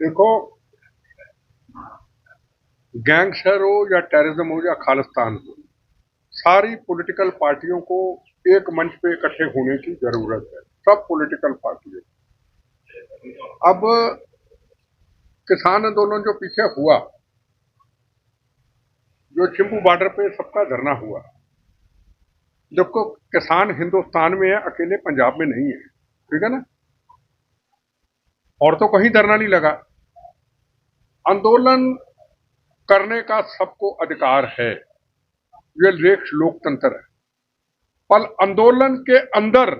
देखो, गैंगस्टर हो या टेररिज्म हो या खालिस्तान हो, सारी पॉलिटिकल पार्टियों को एक मंच पे इकट्ठे होने की जरूरत है। सब पॉलिटिकल पार्टियों। अब किसान आंदोलन जो पीछे हुआ, जो चिंपू बॉर्डर पे सबका धरना हुआ, देखो किसान हिंदुस्तान में है, अकेले पंजाब में नहीं है, ठीक है ना। और तो कहीं धरना नहीं लगा। आंदोलन करने का सबको अधिकार है, ये लोकतंत्र है। पर आंदोलन के अंदर,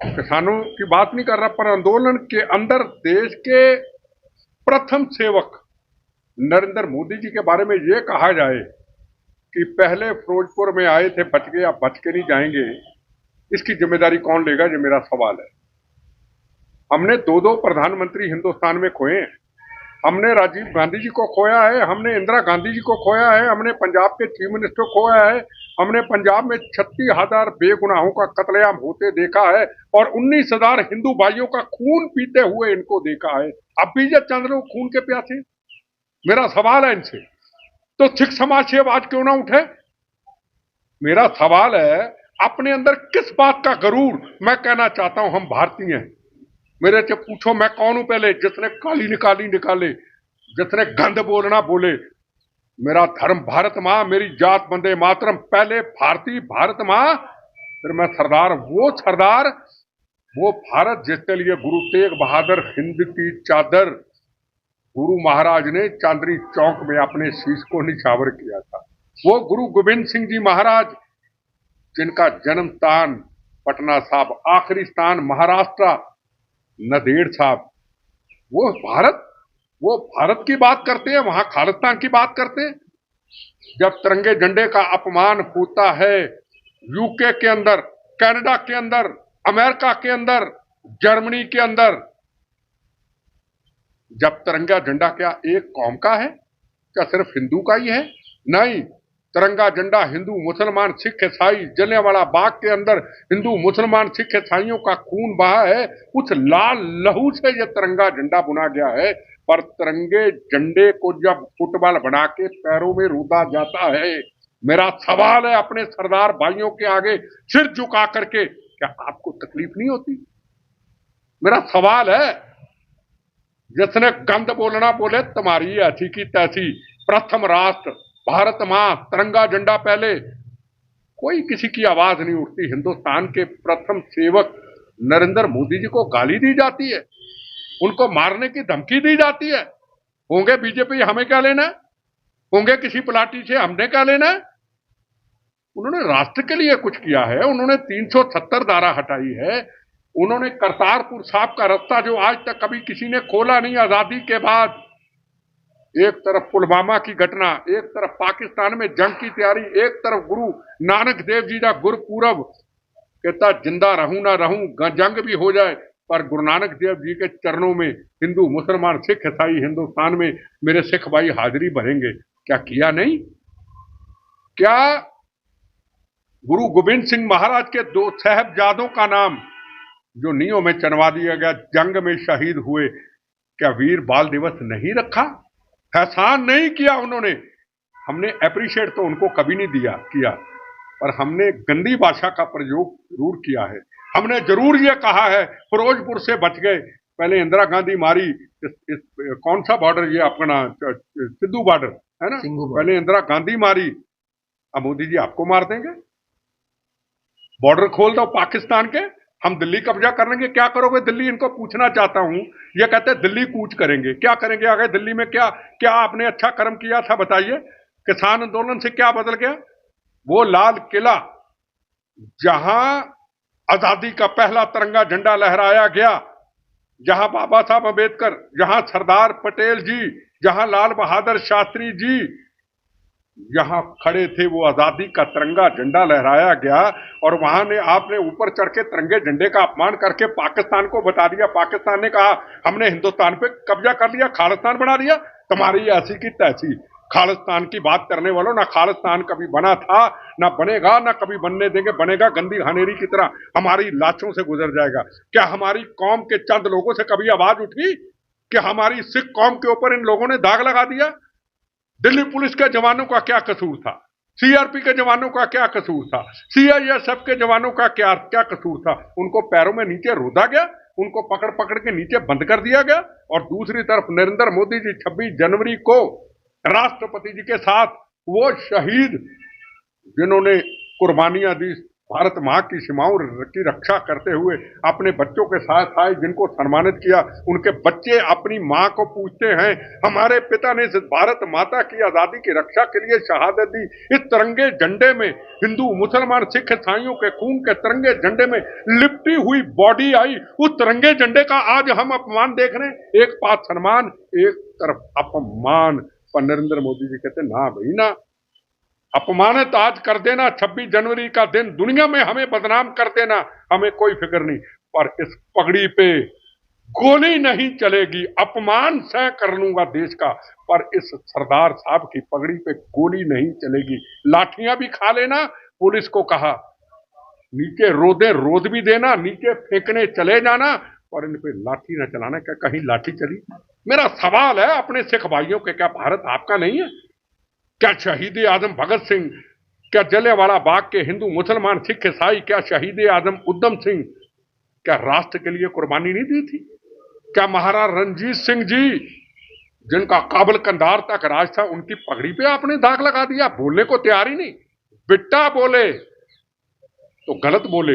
किसानों की बात नहीं कर रहा, पर आंदोलन के अंदर देश के प्रथम सेवक नरेंद्र मोदी जी के बारे में यह कहा जाए कि पहले फिरोजपुर में आए थे, बच गए, अब बच के नहीं जाएंगे, इसकी जिम्मेदारी कौन लेगा, ये मेरा सवाल है। हमने दो प्रधानमंत्री हिंदुस्तान में खोए हैं। हमने राजीव गांधी जी को खोया है, हमने इंदिरा गांधी जी को खोया है, हमने पंजाब के चीफ मिनिस्टर को खोया है, हमने पंजाब में 36,000 बेगुनाहों का कत्लेआम होते देखा है और 19,000 हिंदू भाइयों का खून पीते हुए इनको देखा है। अब भी ये चंद लोग खून के प्यासे। मेरा सवाल है इनसे, तो सिख समाज से आवाज क्यों ना उठे? मेरा सवाल है, अपने अंदर किस बात का गरूर? मैं कहना चाहता हूं हम भारतीय हैं। मेरे से पूछो मैं कौन हूं पहले, जिसने काली निकाले, जिसने गंद बोलना बोले। मेरा धर्म भारत मां, मेरी जात वंदे मातरम, पहले भारतीय भारत मां, फिर मैं सरदार। वो भारत जिसके लिए गुरु तेग बहादुर हिंद की चादर गुरु महाराज ने चांदनी चौक में अपने शीश को निछावर किया था। वो गुरु गोविंद सिंह जी महाराज, जिनका जन्म स्थान पटना साहब, आखिरी स्थान महाराष्ट्र नदेड़ साहब। वो भारत की बात करते हैं, वहां खालिस्तान की बात करते हैं। जब तिरंगे झंडे का अपमान होता है यूके के अंदर, कनाडा के अंदर, अमेरिका के अंदर, जर्मनी के अंदर, जब तिरंगा झंडा क्या एक कौम का है? क्या सिर्फ हिंदू का ही है? नहीं, तिरंगा झंडा हिंदू मुसलमान सिख ईसाई, जलियांवाला बाग के अंदर हिंदू मुसलमान सिख ईसाइयों का खून बहा है। उस लाल लहू से यह तिरंगा झंडा बुना गया है। पर तिरंगे झंडे को जब फुटबॉल बना के पैरों में रूदा जाता है, मेरा सवाल है अपने सरदार भाइयों के आगे सिर झुका करके, क्या आपको तकलीफ नहीं होती? मेरा सवाल है, जिसने गंद बोलना बोले, तुम्हारी ऐसी की तैसी, प्रथम राष्ट्र भारत मां, तिरंगा झंडा पहले, कोई किसी की आवाज नहीं उठती। हिंदुस्तान के प्रथम सेवक नरेंद्र मोदी जी को गाली दी जाती है, उनको मारने की धमकी दी जाती है। होंगे बीजेपी, हमें क्या लेना? होंगे किसी पार्टी से, हमने क्या लेना? उन्होंने राष्ट्र के लिए कुछ किया है, उन्होंने 370 धारा हटाई है, उन्होंने करतारपुर साहब का रास्ता जो आज तक कभी किसी ने खोला नहीं आजादी के बाद। एक तरफ पुलवामा की घटना, एक तरफ पाकिस्तान में जंग की तैयारी, एक तरफ गुरु नानक देव जी का गुरपुरब, कहता जिंदा रहूं ना रहूं, जंग भी हो जाए पर गुरु नानक देव जी के चरणों में हिंदू मुसलमान सिख ईसाई हिंदुस्तान में मेरे सिख भाई हाजिरी भरेंगे। क्या किया नहीं? क्या गुरु गोविंद सिंह महाराज के 2 साहबजादों का नाम जो नींव में चनवा दिया गया, जंग में शहीद हुए, क्या वीर बाल दिवस नहीं रखा? एहसान नहीं किया उन्होंने। हमने अप्रिशिएट तो उनको कभी नहीं किया, पर हमने गंदी भाषा का प्रयोग जरूर किया है। हमने जरूर ये कहा है फिरोजपुर से बच गए, पहले इंदिरा गांधी मारी, कौन सा बॉर्डर, ये अपना सिद्धू बॉर्डर है ना, पहले इंदिरा गांधी मारी, अब मोदी जी आपको मार देंगे। बॉर्डर खोल दो पाकिस्तान के, हम दिल्ली कब्जा कर लेंगे, क्या करोगे दिल्ली? इनको पूछना चाहता हूं। ये कहते हैं दिल्ली कूच करेंगे, क्या करेंगे? आगे दिल्ली में क्या आपने अच्छा कर्म किया था बताइए? किसान आंदोलन से क्या बदल गया? वो लाल किला जहां आजादी का पहला तिरंगा झंडा लहराया गया, जहां बाबा साहब अम्बेडकर, जहां सरदार पटेल जी, जहां लाल बहादुर शास्त्री जी यहां खड़े थे, वो आजादी का तिरंगा झंडा लहराया गया और वहां ने आपने ऊपर चढ़ के तिरंगे झंडे का अपमान करके पाकिस्तान को बता दिया। पाकिस्तान ने कहा हमने हिंदुस्तान पे कब्जा कर लिया, खालिस्तान बना दिया। तुम्हारी ऐसी की तैसी। खालिस्तान की बात करने वालों, ना खालिस्तान कभी बना था, ना बनेगा, ना कभी बनने देंगे। बनेगा गंदी घानेरी की तरह हमारी लाशों से गुजर जाएगा। क्या हमारी कौम के चंद लोगों से कभी आवाज उठी कि हमारी सिख कौम के ऊपर इन लोगों ने दाग लगा दिया? दिल्ली पुलिस के जवानों का क्या कसूर था? सीआरपी के जवानों का क्या कसूर था? सीआईएसएफ के जवानों का क्या क्या कसूर था? उनको पैरों में नीचे रोदा गया, उनको पकड़ पकड़ के नीचे बंद कर दिया गया। और दूसरी तरफ नरेंद्र मोदी जी 26 जनवरी को राष्ट्रपति जी के साथ वो शहीद जिन्होंने कुर्बानियां दी भारत मां की सीमाओं की रक्षा करते हुए, अपने बच्चों के साथ आए, जिनको सम्मानित किया, उनके बच्चे अपनी मां को पूछते हैं, हमारे पिता ने भारत माता की आजादी की रक्षा के लिए शहादत दी। इस तिरंगे झंडे में हिंदू मुसलमान सिख ईसाइयों के खून के तिरंगे झंडे में लिपटी हुई बॉडी आई। उस तिरंगे झंडे का आज हम अपमान देख रहे हैं। एक पास सम्मान, एक तरफ अपमान। पर नरेंद्र मोदी जी कहते ना भाई ना, अपमानित आज कर देना 26 जनवरी का दिन, दुनिया में हमें बदनाम कर देना, हमें कोई फिक्र नहीं, पर इस पगड़ी पे गोली नहीं चलेगी। अपमान सह कर लूंगा देश का, पर इस सरदार साहब की पगड़ी पे गोली नहीं चलेगी। लाठियां भी खा लेना, पुलिस को कहा नीचे रोद भी देना, नीचे फेंकने चले जाना, पर इन पे लाठी न चलाना। क्या कहीं लाठी चली? मेरा सवाल है अपने सिख भाइयों के, क्या भारत आपका नहीं है? क्या शहीद आजम भगत सिंह, क्या जलियांवाला बाग के हिंदू मुसलमान सिख ईसाई, क्या शहीद आजम उधम सिंह, क्या राष्ट्र के लिए कुर्बानी नहीं दी थी? क्या महाराज रणजीत सिंह जी, जिनका काबुल कंधार तक राज था, उनकी पगड़ी पे आपने दाग लगा दिया? बोलने को तैयार ही नहीं। बिट्टा बोले तो गलत बोले,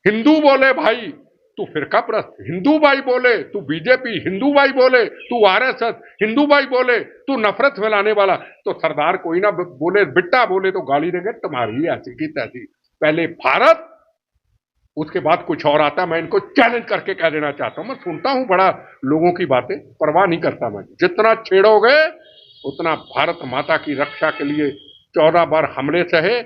हिंदू बोले भाई तू फिरका प्रस्त, हिंदू भाई बोले तू बीजेपी, हिंदू भाई बोले तू आरएसएस, हिंदू भाई बोले तू नफरत फैलाने वाला। तो सरदार कोई ना बोले, बिट्टा बोले तो गाली देंगे तुम्हारी ऐसी की तैसी। पहले भारत, उसके बाद कुछ और आता। मैं इनको चैलेंज करके कह देना चाहता हूं, मैं सुनता हूं बड़ा लोगों की बातें, परवाह नहीं करता मैं। जितना छेड़ोगे उतना भारत माता की रक्षा के लिए 14 बार हमले सहे,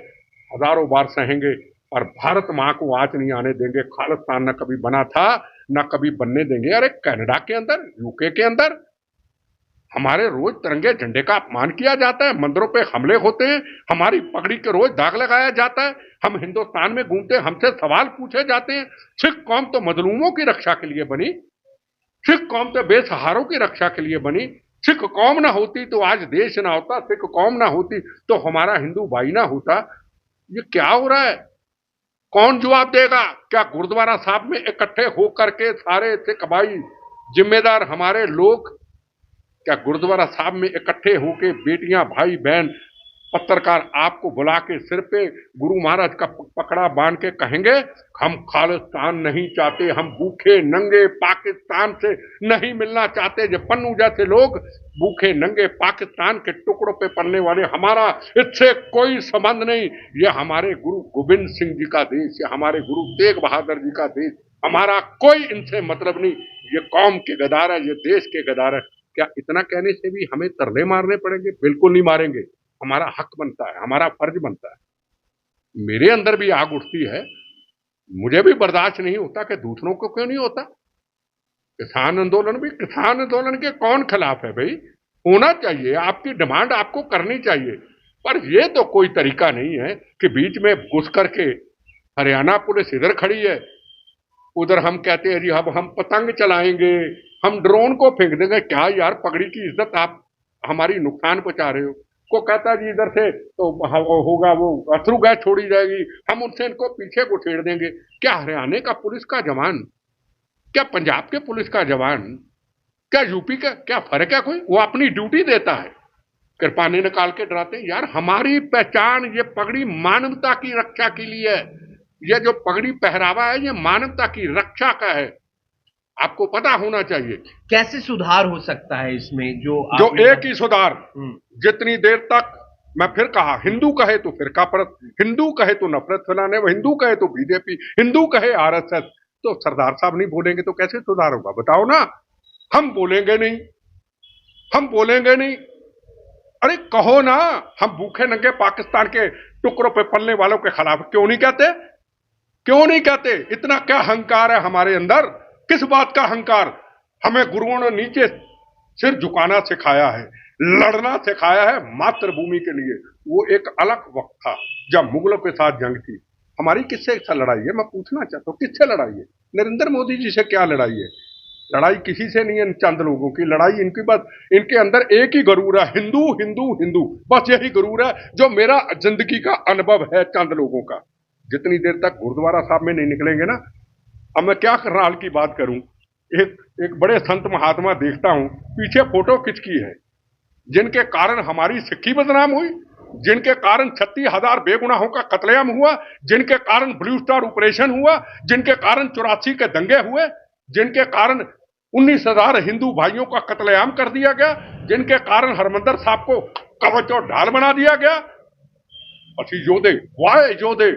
हजारों बार सहेंगे, और भारत मां को आज नहीं आने देंगे। खालिस्तान न कभी बना था, न कभी बनने देंगे। अरे कनाडा के अंदर, यूके के अंदर हमारे रोज तिरंगे झंडे का अपमान किया जाता है, मंदिरों पे हमले होते हैं, हमारी पगड़ी के रोज दाग लगाया जाता है, हम हिंदुस्तान में घूमते हैं, हमसे सवाल पूछे जाते हैं। सिख कौम तो मजलूमों की रक्षा के लिए बनी, सिख कौम तो बेसहारों की रक्षा के लिए बनी। सिख कौम ना होती तो आज देश ना होता, सिख कौम ना होती तो हमारा हिंदू भाई ना होता। ये क्या हो रहा है? कौन जवाब देगा? क्या गुरुद्वारा साहब में इकट्ठे होकर के सारे सिख भाई जिम्मेदार हमारे लोग, क्या गुरुद्वारा साहब में इकट्ठे होके बेटियां भाई बहन पत्रकार आपको बुला के सिर पे गुरु महाराज का पकड़ा बांध के कहेंगे हम खालिस्तान नहीं चाहते, हम भूखे नंगे पाकिस्तान से नहीं मिलना चाहते? जब पन्नू जैसे लोग भूखे नंगे पाकिस्तान के टुकड़ों पे पलने वाले, हमारा इससे कोई संबंध नहीं, ये हमारे गुरु गोविंद सिंह जी का देश, ये हमारे गुरु तेग बहादुर जी का देश, हमारा कोई इनसे मतलब नहीं, ये कौम के गदार है, ये देश के गदार है। क्या इतना कहने से भी हमें तरले मारने पड़ेंगे? बिल्कुल नहीं मारेंगे। हमारा हक बनता है, हमारा फर्ज बनता है। मेरे अंदर भी आग उठती है, मुझे भी बर्दाश्त नहीं होता कि दूसरों को क्यों नहीं होता। किसान आंदोलन भी, किसान आंदोलन के कौन खिलाफ है भाई? होना चाहिए, आपकी डिमांड आपको करनी चाहिए, पर यह तो कोई तरीका नहीं है कि बीच में घुस करके हरियाणा पुलिस इधर खड़ी है, उधर हम कहते हैं जी अब हम पतंग चलाएंगे, हम ड्रोन को फेंक देंगे। क्या यार, पगड़ी की इज्जत आप हमारी नुकसान पहुंचा रहे हो। को कहता जी इधर से तो होगा वो अथरू गैस छोड़ी जाएगी, हम उनसे इनको पीछे को छेड़ देंगे। क्या हरियाणा का पुलिस का जवान, क्या पंजाब के पुलिस का जवान, क्या यूपी का, क्या फर्क है कोई? वो अपनी ड्यूटी देता है, कृपाने निकाल के डराते हैं। यार हमारी पहचान, ये पगड़ी मानवता की रक्षा के लिए है, ये जो पगड़ी पहरावा है ये मानवता की रक्षा का है, आपको पता होना चाहिए। कैसे सुधार हो सकता है इसमें? जो एक ही सुधार, जितनी देर तक, मैं फिर कहा, हिंदू कहे तो फिरका परस्त, हिंदू कहे तो नफरत फैलाने, हिंदू कहे तो बीजेपी, हिंदू कहे आरएसएस, तो सरदार साहब नहीं बोलेंगे तो कैसे सुधार होगा? बताओ ना। हम बोलेंगे नहीं, हम बोलेंगे नहीं। अरे कहो ना, हम भूखे नंगे पाकिस्तान के टुकड़ों पे पलने वालों के खिलाफ क्यों नहीं कहते? क्यों नहीं कहते? इतना क्या अहंकार है हमारे अंदर? किस बात का अहंकार? हमें गुरुओं ने नीचे सिर झुकाना सिखाया है, लड़ना सिखाया है मातृभूमि के लिए। वो एक अलग वक्त था जब मुगलों के साथ जंग थी। हमारी किससे लड़ाई है, मैं पूछना चाहता हूँ, किससे लड़ाई है? नरेंद्र मोदी जी से क्या लड़ाई है? लड़ाई किसी से नहीं है, इन चंद लोगों की लड़ाई। इनकी बात, इनके अंदर एक ही गरूर है, हिंदू हिंदू हिंदू, बस यही गरूर है जो मेरा जिंदगी का अनुभव है चंद लोगों का। जितनी देर तक गुरुद्वारा साहब में नहीं निकलेंगे ना, अब मैं क्या करनाल की बात करूं। एक एक बड़े संत महात्मा देखता हूं, पीछे फोटो किसकी है? जिनके कारण हमारी सिक्खी बदनाम हुई, जिनके कारण 36,000 बेगुनाहों का कत्लेआम हुआ, जिनके कारण ब्लू स्टार ऑपरेशन हुआ, जिनके कारण 84 के दंगे हुए, जिनके कारण 19,000 हिंदू भाइयों का कत्लेआम कर दिया गया, जिनके कारण हरमंदर साहब को कवच और ढाल बना दिया गया। अच्छी योधे, वाह योधे,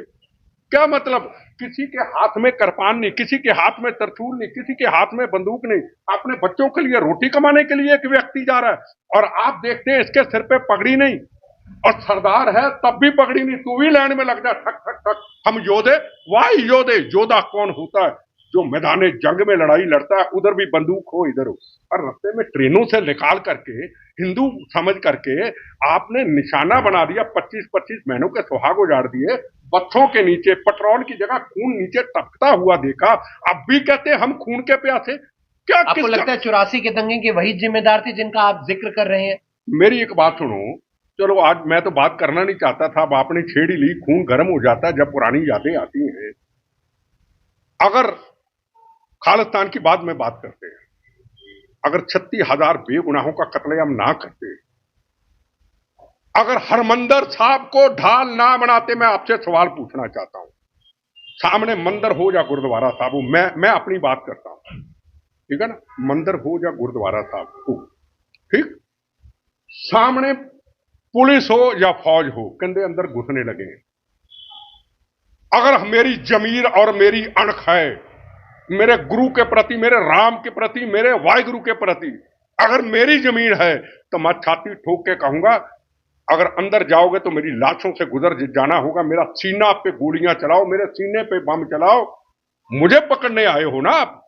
क्या मतलब? किसी के हाथ में कृपान नहीं, किसी के हाथ में तरचूल नहीं, किसी के हाथ में बंदूक नहीं। अपने बच्चों के लिए रोटी कमाने के लिए एक व्यक्ति जा रहा है और आप देखते हैं इसके सिर पे पगड़ी नहीं, और सरदार है तब भी पगड़ी नहीं, तू भी लाइन में लग जा, ठक ठक ठक। हम योधे, वाह योधे। योद्धा कौन होता है? जो मैदान जंग में लड़ाई लड़ता है, उधर भी बंदूक हो इधर हो, और रास्ते में ट्रेनों से निकाल करके हिंदू समझ करके आपने निशाना बना दिया। 25-25 महीनों के सुहाग उजाड़ दिए, बच्चों के नीचे पेट्रोल की जगह खून नीचे टपकता हुआ देखा। अब भी कहते हैं हम खून के प्यासे। क्या आपको लगता है 84 के दंगे के वही जिम्मेदार थे जिनका आप जिक्र कर रहे हैं? मेरी एक बात सुनो, चलो आज मैं तो बात करना नहीं चाहता था, अब आपने छेड़ ही ली। खून गर्म हो जाता है जब पुरानी यादें आती हैं। अगर खालिस्तान की बात में बात करते हैं, अगर 36,000 बेगुनाहों का कत्लेआम ना करते, अगर हरमंदर साहब को ढाल ना बनाते, मैं आपसे सवाल पूछना चाहता हूं। सामने मंदिर हो या गुरुद्वारा साहब हो, मैं अपनी बात करता हूं, ठीक है ना? मंदिर हो या गुरुद्वारा साहब हो, ठीक, सामने पुलिस हो या फौज हो, कंधे अंदर घुसने लगे। अगर मेरी जमीर और मेरी अणख है मेरे गुरु के प्रति, मेरे राम के प्रति, मेरे वाहिगुरु के प्रति, अगर मेरी जमीन है तो मैं छाती ठोक के कहूंगा, अगर अंदर जाओगे तो मेरी लाशों से गुजर जाना होगा। मेरा सीना पे गोलियां चलाओ, मेरे सीने पे बम चलाओ, मुझे पकड़ने आए हो ना आप,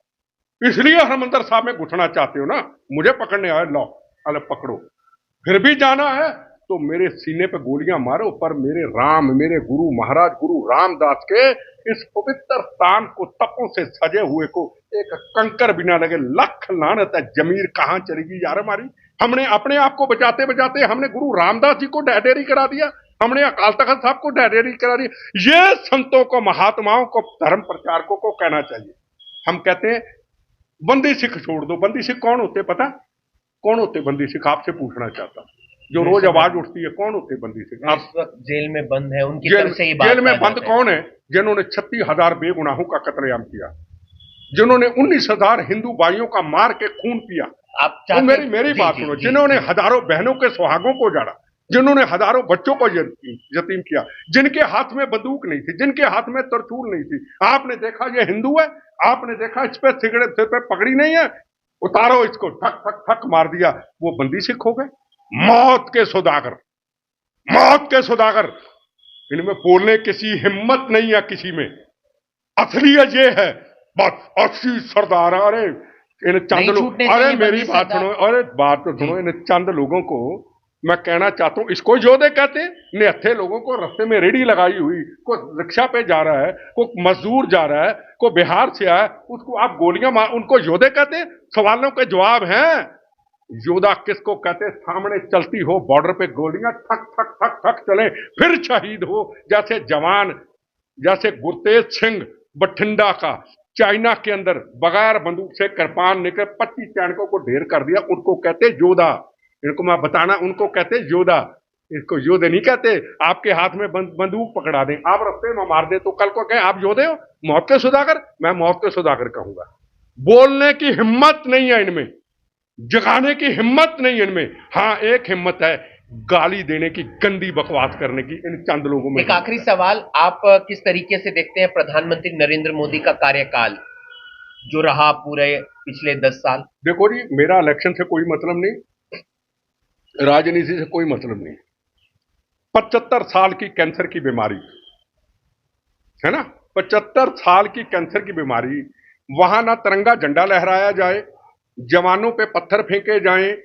इसलिए हरमंदर साहब में घुसना चाहते हो ना, मुझे पकड़ने आए, लो अरे पकड़ो। फिर भी जाना है तो मेरे सीने पे गोलियां मारो, पर मेरे राम, मेरे गुरु महाराज गुरु रामदास के इस पवित्र स्थान को, तपों से सजे हुए को एक कंकर बिना लगे। लख लानत है, जमीर कहां चलेगी यार हमारी। हमने अपने आप को बचाते बचाते हमने गुरु रामदास जी को ढहढेरी करा दिया, हमने अकाल तख्त साहब को ढहढेरी करा दिया। ये संतों को, महात्माओं को, धर्म प्रचारकों को कहना चाहिए। हम कहते हैं बंदी सिख छोड़ दो। बंदी सिख कौन होते पता? कौन होते बंदी सिख? आपसे पूछना चाहता हूं, जो रोज आवाज उठती है, कौन होते बंदी सिख? आप इस वक्त जेल में बंद है, उनकी तरफ से ये बात जेल में बंद कौन है? जिन्होंने 36,000 बेगुनाहों का कत्लेआम किया, जिन्होंने 19,000 हिंदू भाइयों का मार के खून पिया। आप तो मेरी बात सुनो, जिन्होंने हजारों बहनों के सुहागों को जाड़ा, जिन्होंने हजारों बच्चों को यतीम किया, जिनके हाथ में बंदूक नहीं थी, जिनके हाथ में तरचूल नहीं थी, आपने देखा ये हिंदू है? आपने देखा इस पे सिर पे पगड़ी नहीं है? उतारो इसको, ठक ठक ठक मार दिया, वो बंदी सिख हो गए। मौत के सौदागर, मौत के सौदागर। इनमें बोलने किसी हिम्मत नहीं है किसी में। असलियत ये है बस, 80 सरदार। अरे इन चंद लोग, अरे मेरी बात सुनो, अरे बात तो सुनो, इन चंद लोगों को मैं कहना चाहता हूं, इसको योधे कहते हैं। निहत्थे लोगों को रास्ते में रेडी लगाई हुई, कोई रिक्शा पे जा रहा है, कोई मजदूर जा रहा है, कोई बिहार से आया, उसको आप गोलियां मार, उनको योधे कहते हैं? सवालों के जवाब हैं। योद्धा किसको कहते? सामने चलती हो बॉर्डर पे गोलियां ठक ठक ठक ठक चले, फिर शहीद हो। जैसे जवान, जैसे गुरतेज सिंह बठिंडा का चाइना के अंदर बगैर बंदूक से कृपान निकले 25 सैनिकों को ढेर कर दिया, उनको कहते योद्धा। इनको मैं बताना, उनको कहते योद्धा, इसको योद्धे नहीं कहते। आपके हाथ में बंदूक पकड़ा दें, आप रास्ते में मार दे, तो कल को कहें आप योद्धे हो, मौत के सौदागर। मैं मौत के सौदागर कहूंगा। बोलने की हिम्मत नहीं है इनमें, जगाने की हिम्मत नहीं इनमें। हाँ, एक हिम्मत है गाली देने की, गंदी बकवास करने की, इन चंद लोगों में। एक आखिरी सवाल, आप किस तरीके से देखते हैं प्रधानमंत्री नरेंद्र मोदी का कार्यकाल जो रहा पूरे पिछले 10 साल? देखो जी, मेरा इलेक्शन से कोई मतलब नहीं, राजनीति से कोई मतलब नहीं। 75 साल की कैंसर की बीमारी है ना, 75 साल की कैंसर की बीमारी, वहां ना तिरंगा झंडा लहराया जाए, जवानों पे पत्थर फेंके जाएं,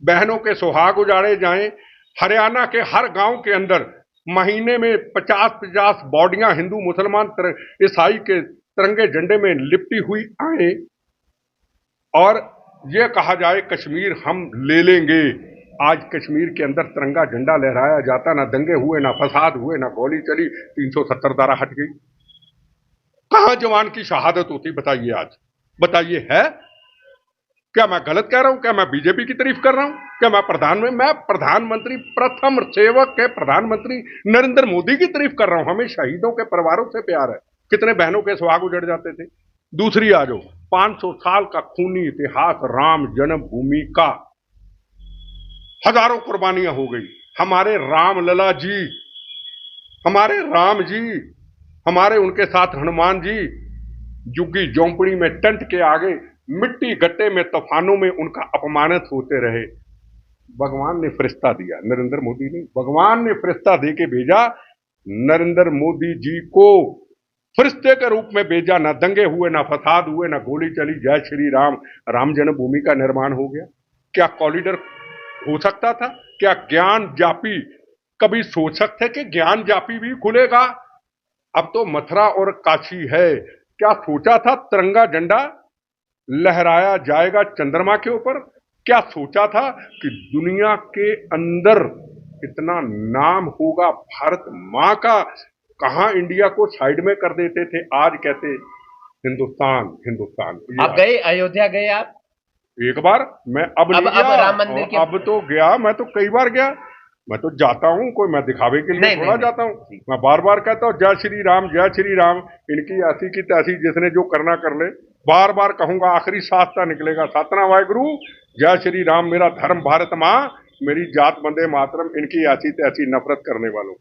बहनों के सुहाग उजाड़े जाएं। हरियाणा के हर गांव के अंदर महीने में 50-50 बॉडियां हिंदू मुसलमान ईसाई के तिरंगे झंडे में लिपटी हुई आए और यह कहा जाए कश्मीर हम ले लेंगे। आज कश्मीर के अंदर तिरंगा झंडा लहराया जाता, ना दंगे हुए, ना फसाद हुए, ना गोली चली, 370 धारा हट गई। कहां जवान की शहादत होती बताइए? आज बताइए है? क्या मैं गलत कह रहा हूं? क्या मैं बीजेपी की तारीफ कर रहा हूं? क्या मैं प्रधानमंत्री प्रथम सेवक के प्रधानमंत्री नरेंद्र मोदी की तारीफ कर रहा हूं? हमें शहीदों के परिवारों से प्यार है। कितने बहनों के सुहाग उजड़ जाते थे। दूसरी आ जाओ, 500 साल का खूनी इतिहास राम जन्मभूमि का, हजारों कुर्बानियां हो गई। हमारे रामलला जी, हमारे राम जी, हमारे उनके साथ हनुमान जी झुग्गी झोंपड़ी में टेंट के आगे मिट्टी गट्टे में तूफानों में उनका अपमानित होते रहे। भगवान ने फरिश्ता दिया, नरेंद्र मोदी ने, भगवान ने फरिश्ता दे के भेजा, नरेंद्र मोदी जी को फरिश्ते के रूप में भेजा। ना दंगे हुए, ना फसाद हुए, ना गोली चली। जय श्री राम, राम जन्मभूमि का निर्माण हो गया। क्या कॉरिडोर हो सकता था? क्या ज्ञान जापी कभी सोच सकते कि ज्ञान जापी भी खुलेगा? अब तो मथुरा और काशी है। क्या सोचा था तिरंगा झंडा लहराया जाएगा चंद्रमा के ऊपर? क्या सोचा था कि दुनिया के अंदर इतना नाम होगा भारत मां का? कहां इंडिया को साइड में कर देते थे, आज कहते हिंदुस्तान हिंदुस्तान। आप गए, अयोध्या गए आप? एक बार मैं अब नहीं गया, राम मंदिर के अब तो गया। मैं तो कई बार गया। मैं तो जाता हूं, कोई मैं दिखावे के लिए थोड़ा जाता हूं। मैं बार बार कहता हूं जय श्री राम, जय श्री राम। इनकी ऐसी की तैसी, जिसने जो करना कर ले। बार बार कहूंगा, आखिरी सांस तक निकलेगा, सतना वाहेगुरु, जय श्री राम। मेरा धर्म भारत मां, मेरी जात वंदे मातरम। इनकी ऐसी तैसी नफरत करने वालों।